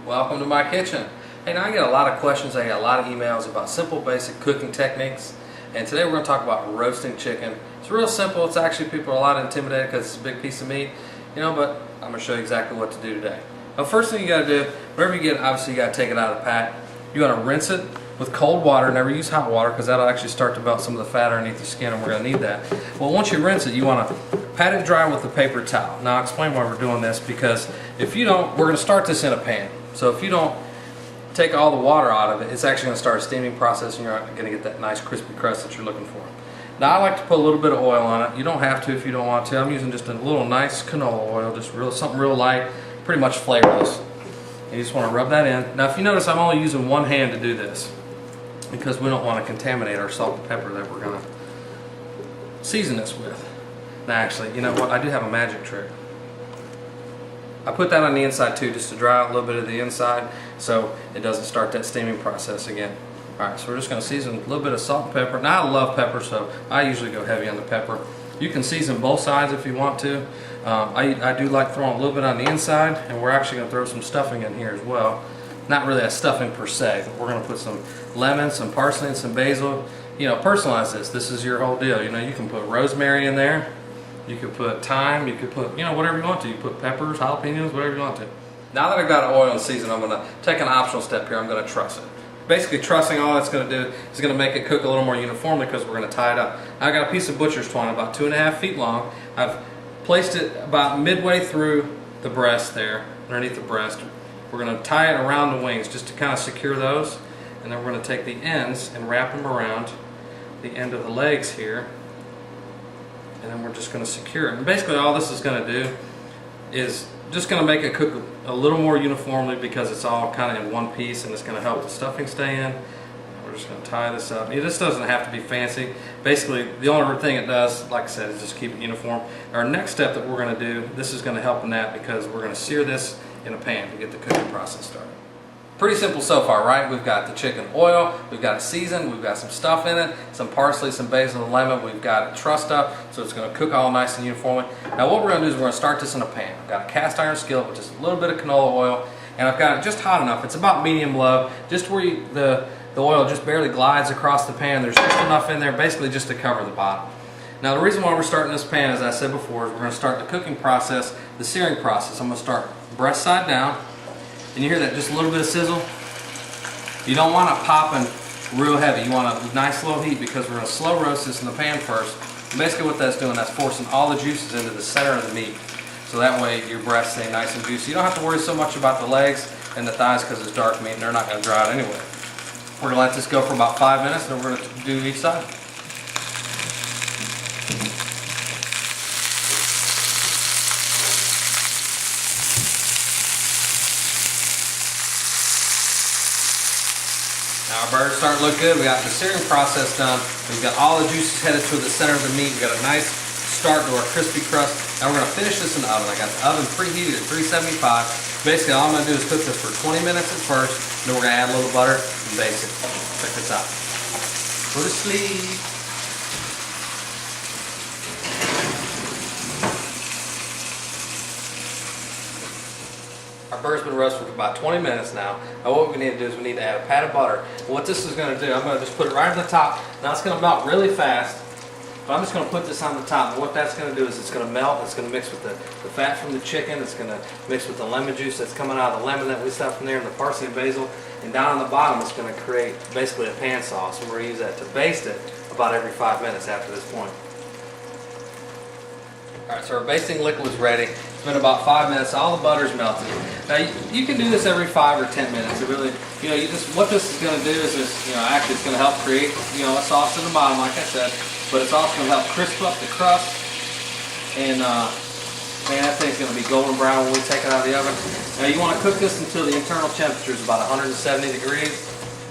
Welcome to my kitchen. Hey, now I get a lot of questions, I get a lot of emails about simple basic cooking techniques, and today we're going to talk about roasting chicken. It's real simple. It's actually, people are a lot intimidated because it's a big piece of meat, but I'm going to show you exactly what to do today. Now, first thing you got to do, whenever you get, obviously you got to take it out of the pat. You want to rinse it with cold water. Never use hot water because that'll actually start to melt some of the fat underneath the skin, and we're going to need that. Well, once you rinse it, you want to pat it dry with a paper towel. Now I'll explain why we're doing this, because if you don't, we're going to start this in a pan. So if you don't take all the water out of it, it's actually going to start a steaming process, and you're not going to get that nice crispy crust that you're looking for. Now I like to put a little bit of oil on it. You don't have to if you don't want to. I'm using just a little nice canola oil, just something real light, pretty much flavorless. And you just want to rub that in. Now if you notice, I'm only using one hand to do this because we don't want to contaminate our salt and pepper that we're going to season this with. Now actually, you know what? I do have a magic trick. I put that on the inside too, just to dry out a little bit of the inside so it doesn't start that steaming process again. Alright, so we're just going to season a little bit of salt and pepper. Now I love pepper, so I usually go heavy on the pepper. You can season both sides if you want to. I do like throwing a little bit on the inside, and we're actually going to throw some stuffing in here as well. Not really a stuffing per se, but we're going to put some lemon, some parsley, and some basil. Personalize this. This is your whole deal. You can put rosemary in there. You could put thyme, you could put, whatever you want to. You put peppers, jalapenos, whatever you want to. Now that I've got oil and season, I'm going to take an optional step here. I'm going to truss it. Basically, trussing, all it's going to do is going to make it cook a little more uniformly because we're going to tie it up. Now, I got a piece of butcher's twine about 2.5 feet long. I've placed it about midway through the breast there, underneath the breast. We're going to tie it around the wings just to kind of secure those. And then we're going to take the ends and wrap them around the end of the legs here. And then we're just going to secure it. And basically all this is going to do is just going to make it cook a little more uniformly because it's all kind of in one piece, and it's going to help the stuffing stay in. We're just going to tie this up. This doesn't have to be fancy. Basically the only thing it does, like I said, is just keep it uniform. Our next step that we're going to do, this is going to help in that because we're going to sear this in a pan to get the cooking process started. Pretty simple so far, right? We've got the chicken oil, we've got it seasoned, we've got some stuff in it, some parsley, some basil and lemon, we've got it trussed up, so it's going to cook all nice and uniformly. Now what we're going to do is we're going to start this in a pan. I've got a cast iron skillet with just a little bit of canola oil, and I've got it just hot enough. It's about medium low, just where the oil just barely glides across the pan. There's just enough in there basically just to cover the bottom. Now the reason why we're starting this pan, as I said before, is we're going to start the cooking process, the searing process. I'm going to start breast side down. And you hear that, just a little bit of sizzle? You don't want it popping real heavy. You want a nice low heat because we're going to slow roast this in the pan first. And basically what that's doing, that's forcing all the juices into the center of the meat. So that way your breasts stay nice and juicy. You don't have to worry so much about the legs and the thighs because it's dark meat and they're not going to dry out anyway. We're going to let this go for about 5 minutes, and then we're going to do each side. Now our burger's starting to look good. We got the searing process done. We've got all the juices headed to the center of the meat. We've got a nice start to our crispy crust. Now we're going to finish this in the oven. I got the oven preheated at 375. Basically all I'm going to do is cook this for 20 minutes at first. Then we're going to add a little butter and baste it. Check this out. Go to sleep. Our burger's been roasted for about 20 minutes now. Now what we need to do is we need to add a pat of butter. And what this is going to do, I'm going to just put it right on the top. Now it's going to melt really fast, but I'm just going to put this on the top. And what that's going to do is it's going to melt. It's going to mix with the fat from the chicken. It's going to mix with the lemon juice that's coming out of the lemon that we stuffed in there, and the parsley and basil. And down on the bottom it's going to create basically a pan sauce. And we're going to use that to baste it about every 5 minutes after this point. Alright, so our basting liquid is ready. It's been about 5 minutes. All the butter's melted. Now you can do this every 5 or 10 minutes. It really, what this is going to do is actually it's going to help create, a sauce in the bottom, like I said, but it's also going to help crisp up the crust. And man, that thing's going to be golden brown when we take it out of the oven. Now you want to cook this until the internal temperature is about 170 degrees,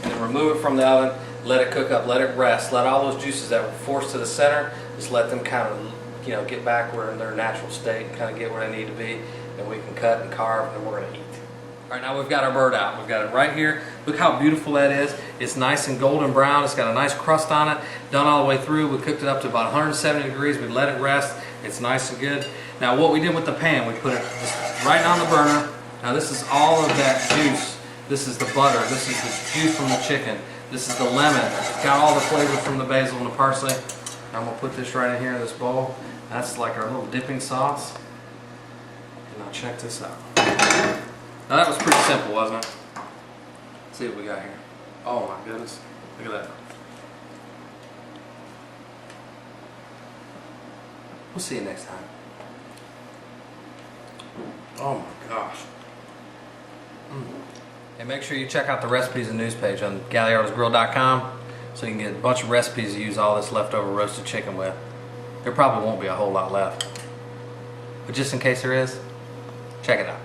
and then remove it from the oven. Let it cook up. Let it rest. Let all those juices that were forced to the center, just let them kind of get back where in their natural state and kind of get where they need to be, and we can cut and carve, and we're going to eat. Alright, now we've got our bird out. We've got it right here. Look how beautiful that is. It's nice and golden brown. It's got a nice crust on it, done all the way through. We cooked it up to about 170 degrees. We let it rest. It's nice and good. Now what we did with the pan, we put it just right on the burner. Now this is all of that juice. This is the butter. This is the juice from the chicken. This is the lemon. It's got all the flavor from the basil and the parsley. I'm gonna put this right in here in this bowl. That's like our little dipping sauce. And now check this out. Now that was pretty simple, wasn't it? Let's see what we got here. Oh my goodness. Look at that. We'll see you next time. Oh my gosh. And make sure you check out the recipes and news page on Gagliardo'sGrill.com so you can get a bunch of recipes to use all this leftover roasted chicken with. There probably won't be a whole lot left. But just in case there is, check it out.